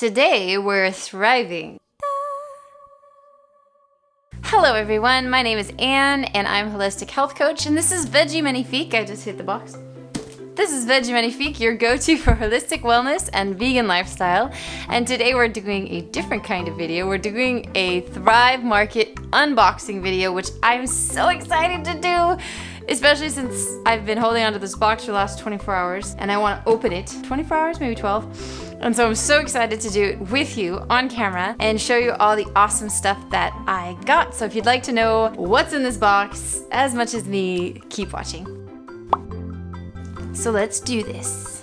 Today we're thriving. Hello everyone, my name is Anne and I'm a holistic health coach, and this is Veggie Magnifique. I just hit the box. This is Veggie Magnifique, your go-to for holistic wellness and vegan lifestyle. And today we're doing a different kind of video. We're doing a Thrive Market unboxing video, which I'm so excited to do, especially since I've been holding onto this box for the last 24 hours and I want to open it. 24 hours, maybe 12. And so I'm so excited to do it with you on camera and show you all the awesome stuff that I got. So if you'd like to know what's in this box as much as me, keep watching. So let's do this.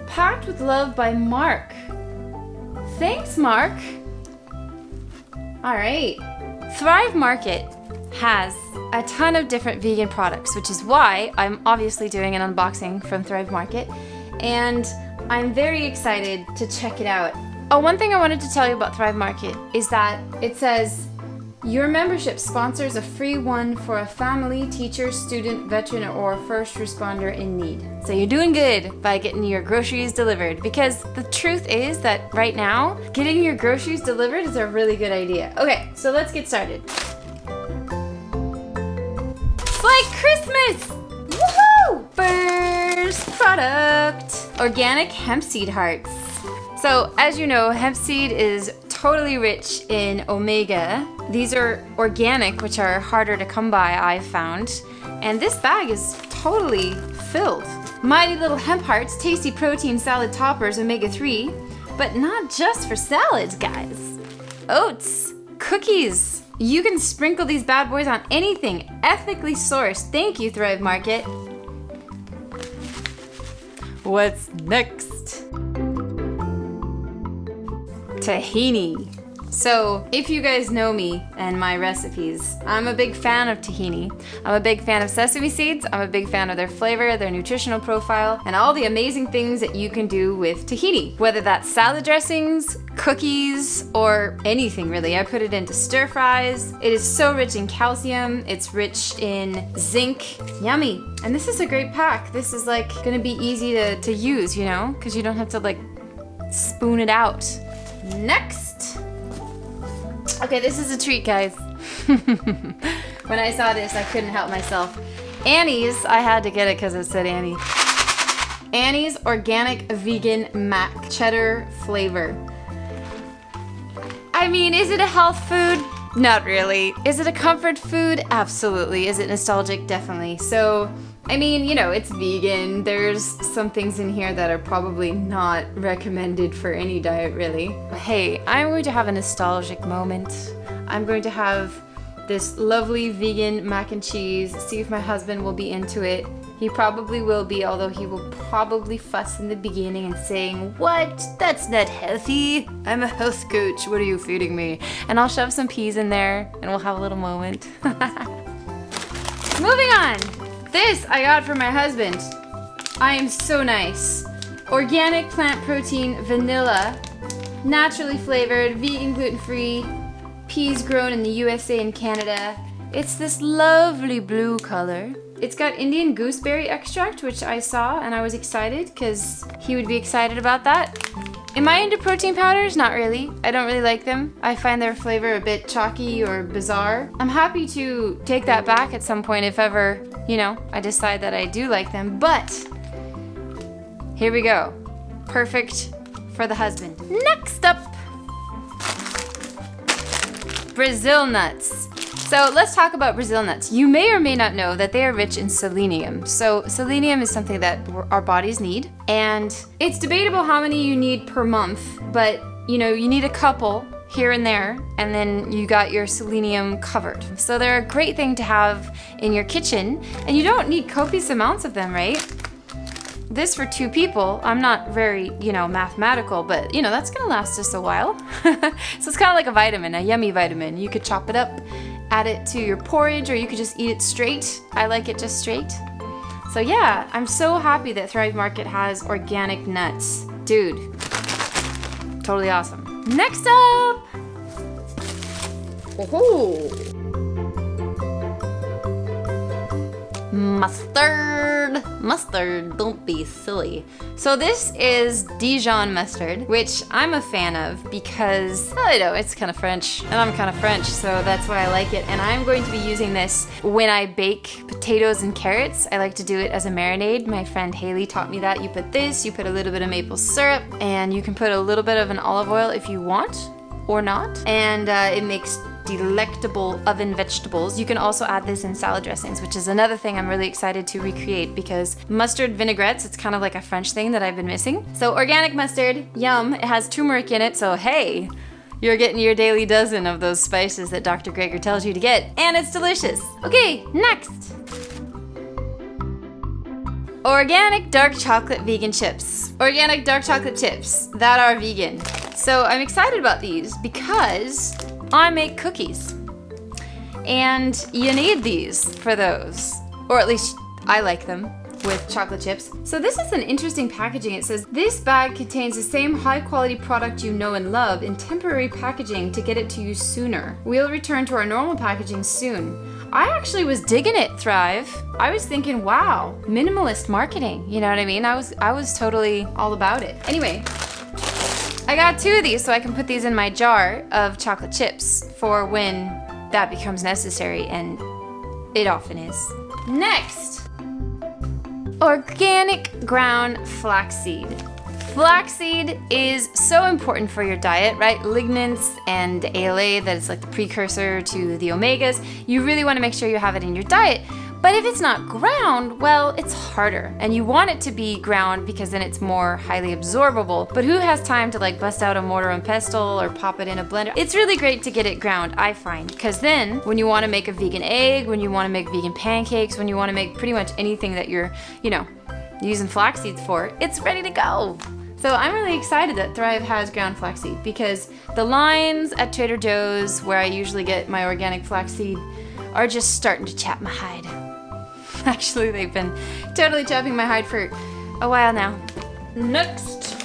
Packed with love by Mark. Thanks, Mark. All right. Thrive Market has a ton of different vegan products, which is why I'm obviously doing an unboxing from Thrive Market, and I'm very excited to check it out. Oh, one thing I wanted to tell you about Thrive Market is that it says, your membership sponsors a free one for a family, teacher, student, veteran, or first responder in need. So you're doing good by getting your groceries delivered, because the truth is that right now, getting your groceries delivered is a really good idea. Okay, so let's get started. It's like Christmas! Woohoo! First product, organic hemp seed hearts. So as you know, hemp seed is totally rich in omega. These are organic, which are harder to come by, I've found. And this bag is totally filled. Mighty little hemp hearts, tasty protein salad toppers, omega-3, but not just for salads, guys. Oats, cookies. You can sprinkle these bad boys on anything, ethically sourced. Thank you, Thrive Market. What's next? Tahini. So if you guys know me and my recipes, I'm a big fan of tahini. I'm a big fan of sesame seeds. I'm a big fan of their flavor, their nutritional profile, and all the amazing things that you can do with tahini. Whether that's salad dressings, cookies, or anything really. I put it into stir fries. It is so rich in calcium. It's rich in zinc. Yummy. And this is a great pack. This is like gonna be easy to use, you know, because you don't have to like spoon it out. Next. Okay, this is a treat, guys. When I saw this, I couldn't help myself. Annie's, I had to get it because it said Annie. Annie's Organic Vegan Mac Cheddar flavor. I mean, is it a health food? Not really. Is it a comfort food? Absolutely. Is it nostalgic? Definitely. So, I mean, you know, it's vegan. There's some things in here that are probably not recommended for any diet, really. Hey, I'm going to have a nostalgic moment. I'm going to have this lovely vegan mac and cheese, see if my husband will be into it. He probably will be, although he will probably fuss in the beginning and saying, "What? That's not healthy. I'm a health coach. What are you feeding me?" And I'll shove some peas in there and we'll have a little moment. Moving on. This I got for my husband. I am so nice. Organic plant protein vanilla, naturally flavored, vegan, gluten-free, peas grown in the USA and Canada. It's this lovely blue color. It's got Indian gooseberry extract, which I saw and I was excited because he would be excited about that. Am I into protein powders? Not really. I don't really like them. I find their flavor a bit chalky or bizarre. I'm happy to take that back at some point if ever, you know, I decide that I do like them. But here we go. Perfect for the husband. Next up, Brazil nuts. So let's talk about Brazil nuts. You may or may not know that they are rich in selenium. So selenium is something that our bodies need, and it's debatable how many you need per month, but you know, you need a couple here and there, and then you got your selenium covered. So they're a great thing to have in your kitchen, and you don't need copious amounts of them, right? This for 2 people, I'm not very, you know, mathematical, but you know, that's gonna last us a while. So it's kind of like a vitamin, a yummy vitamin. You could chop it up, add it to your porridge, or you could just eat it straight. I like it just straight. So yeah, I'm so happy that Thrive Market has organic nuts. Dude, totally awesome. Next up! Oh-ho. mustard. Mustard, don't be silly. So this is Dijon mustard, which I'm a fan of because, I don't know, it's kind of French, and I'm kind of French, so that's why I like it. And I'm going to be using this when I bake potatoes and carrots. I like to do it as a marinade. My friend Haley taught me that. You put this, you put a little bit of maple syrup, and you can put a little bit of an olive oil if you want, or not. And it makes delectable oven vegetables. You can also add this in salad dressings, which is another thing I'm really excited to recreate because mustard vinaigrettes, it's kind of like a French thing that I've been missing. So organic mustard, yum. It has turmeric in it, so hey, you're getting your daily dozen of those spices that Dr. Greger tells you to get, and it's delicious. Okay, next. Organic dark chocolate vegan chips. Organic dark chocolate chips that are vegan. So I'm excited about these because I make cookies. And you need these for those. Or at least I like them with chocolate chips. So this is an interesting packaging. It says, this bag contains the same high quality product you know and love in temporary packaging to get it to you sooner. We'll return to our normal packaging soon. I actually was digging it, Thrive. I was thinking, wow, minimalist marketing. You know what I mean? I was totally all about it. Anyway, I got 2 of these so I can put these in my jar of chocolate chips for when that becomes necessary, and it often is. Next, organic ground flaxseed. Flaxseed is so important for your diet, right? Lignans and ALA, that is like the precursor to the omegas. You really want to make sure you have it in your diet. But if it's not ground, well, it's harder. And you want it to be ground because then it's more highly absorbable. But who has time to like bust out a mortar and pestle or pop it in a blender? It's really great to get it ground, I find. Because then when you want to make a vegan egg, when you want to make vegan pancakes, when you want to make pretty much anything that you're, using flax seeds for, it's ready to go. So I'm really excited that Thrive has ground flaxseed because the lines at Trader Joe's, where I usually get my organic flaxseed, are just starting to chap my hide. Actually, they've been totally chapping my hide for a while now. Next,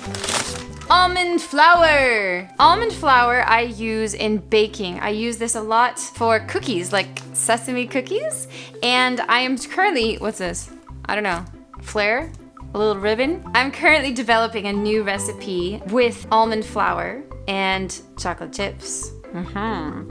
almond flour. Almond flour I use in baking. I use this a lot for cookies, like sesame cookies. And I am currently, what's this? I don't know, flare? A little ribbon? I'm currently developing a new recipe with almond flour and chocolate chips.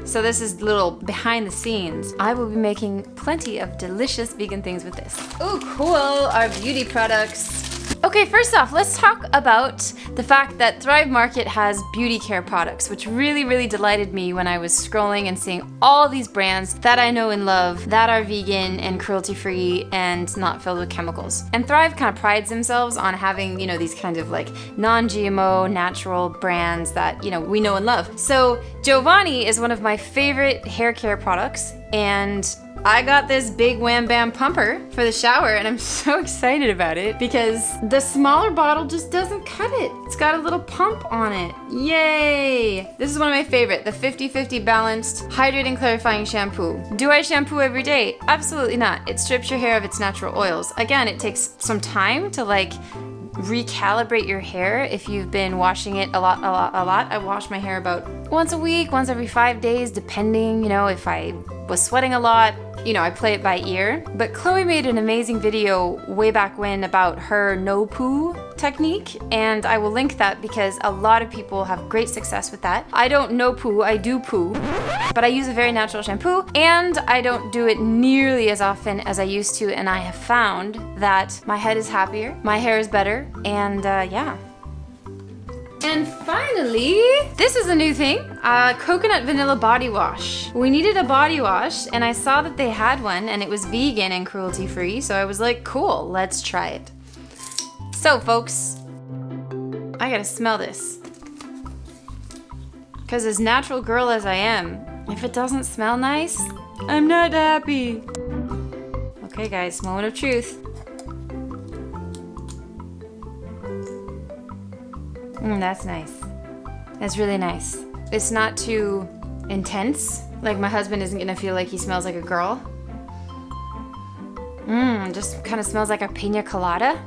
So this is a little behind the scenes. I will be making plenty of delicious vegan things with this. Oh, cool, our beauty products. Okay, first off, let's talk about the fact that Thrive Market has beauty care products, which really, really delighted me when I was scrolling and seeing all these brands that I know and love that are vegan and cruelty-free and not filled with chemicals. And Thrive kind of prides themselves on having, these kind of like non-GMO, natural brands that, we know and love. So Giovanni is one of my favorite hair care products, and I got this big wham bam pumper for the shower, and I'm so excited about it because the smaller bottle just doesn't cut it. It's got a little pump on it. Yay! This is one of my favorite, the 50-50 balanced hydrating clarifying shampoo. Do I shampoo every day? Absolutely not. It strips your hair of its natural oils. Again, it takes some time to recalibrate your hair if you've been washing it a lot. I wash my hair about once a week, once every 5 days, depending, if I was sweating a lot. I play it by ear. But Chloe made an amazing video way back when about her no poo technique, and I will link that because a lot of people have great success with that. I don't no poo, I do poo, but I use a very natural shampoo, and I don't do it nearly as often as I used to, and I have found that my head is happier, my hair is better, and yeah. And finally, this is a new thing, coconut vanilla body wash. We needed a body wash, and I saw that they had one, and it was vegan and cruelty-free, so I was like, cool, let's try it. So folks, I gotta smell this. Because as natural girl as I am, if it doesn't smell nice, I'm not happy. Okay guys, moment of truth. That's nice. That's really nice. It's not too intense. Like my husband isn't gonna feel like he smells like a girl. Just kind of smells like a pina colada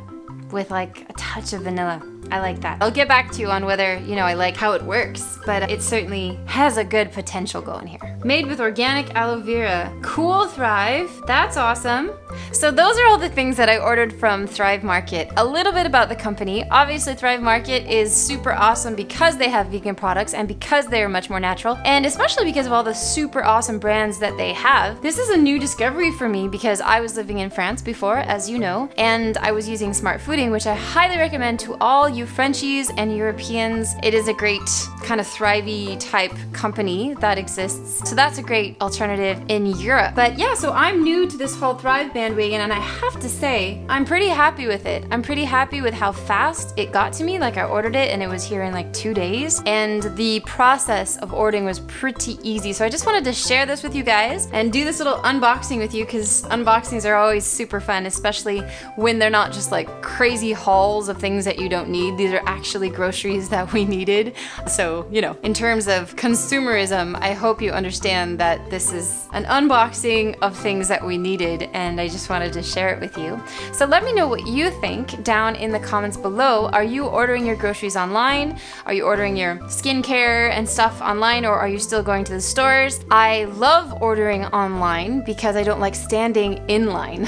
with like a touch of vanilla. I like that. I'll get back to you on whether, I like how it works, but it certainly has a good potential going here. Made with organic aloe vera. Cool, Thrive. That's awesome. So those are all the things that I ordered from Thrive Market. A little bit about the company. Obviously, Thrive Market is super awesome because they have vegan products and because they are much more natural, and especially because of all the super awesome brands that they have. This is a new discovery for me because I was living in France before, as you know, and I was using Smart Fooding, which I highly recommend to all you Frenchies and Europeans. It is a great kind of thrivey type company that exists. So that's a great alternative in Europe. But yeah, so I'm new to this whole Thrive bandwagon, and I have to say, I'm pretty happy with it. I'm pretty happy with how fast it got to me. Like, I ordered it and it was here in like 2 days, and the process of ordering was pretty easy. So I just wanted to share this with you guys and do this little unboxing with you, because unboxings are always super fun, especially when they're not just like crazy hauls of things that you don't need. These are actually groceries that we needed. So, in terms of consumerism, I hope you understand that this is an unboxing of things that we needed, and I just wanted to share it with you. So let me know what you think down in the comments below. Are you ordering your groceries online? Are you ordering your skincare and stuff online, or are you still going to the stores? I love ordering online because I don't like standing in line.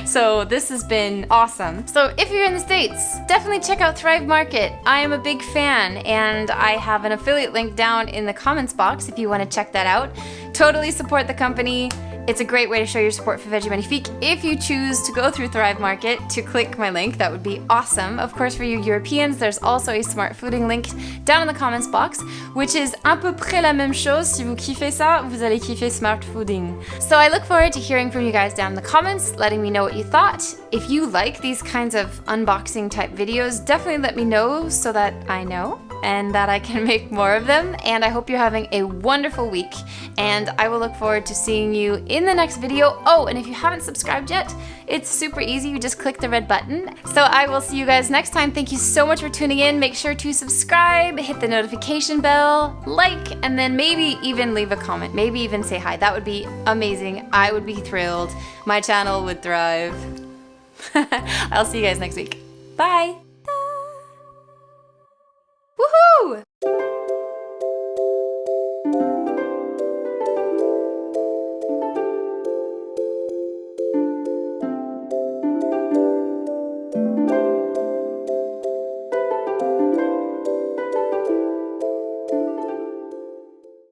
So this has been awesome. So if you're in the States, definitely check out Thrive Market. I am a big fan, and I have an affiliate link down in the comments box if you want to check that out. Totally support the company. It's a great way to show your support for Veggie Magnifique. If you choose to go through Thrive Market to click my link, that would be awesome. Of course, for you Europeans, there's also a Smart Fooding link down in the comments box, which is à peu près la même chose. Si vous kiffez ça, vous allez kiffer Smart Fooding. So I look forward to hearing from you guys down in the comments, letting me know what you thought. If you like these kinds of unboxing type videos, definitely let me know so that I know and that I can make more of them. And I hope you're having a wonderful week, and I will look forward to seeing you in the next video. Oh, and if you haven't subscribed yet, it's super easy. You just click the red button. So I will see you guys next time. Thank you so much for tuning in. Make sure to subscribe, hit the notification bell, like, and then maybe even leave a comment. Maybe even say hi. That would be amazing. I would be thrilled. My channel would thrive. I'll see you guys next week. Bye. Woohoo!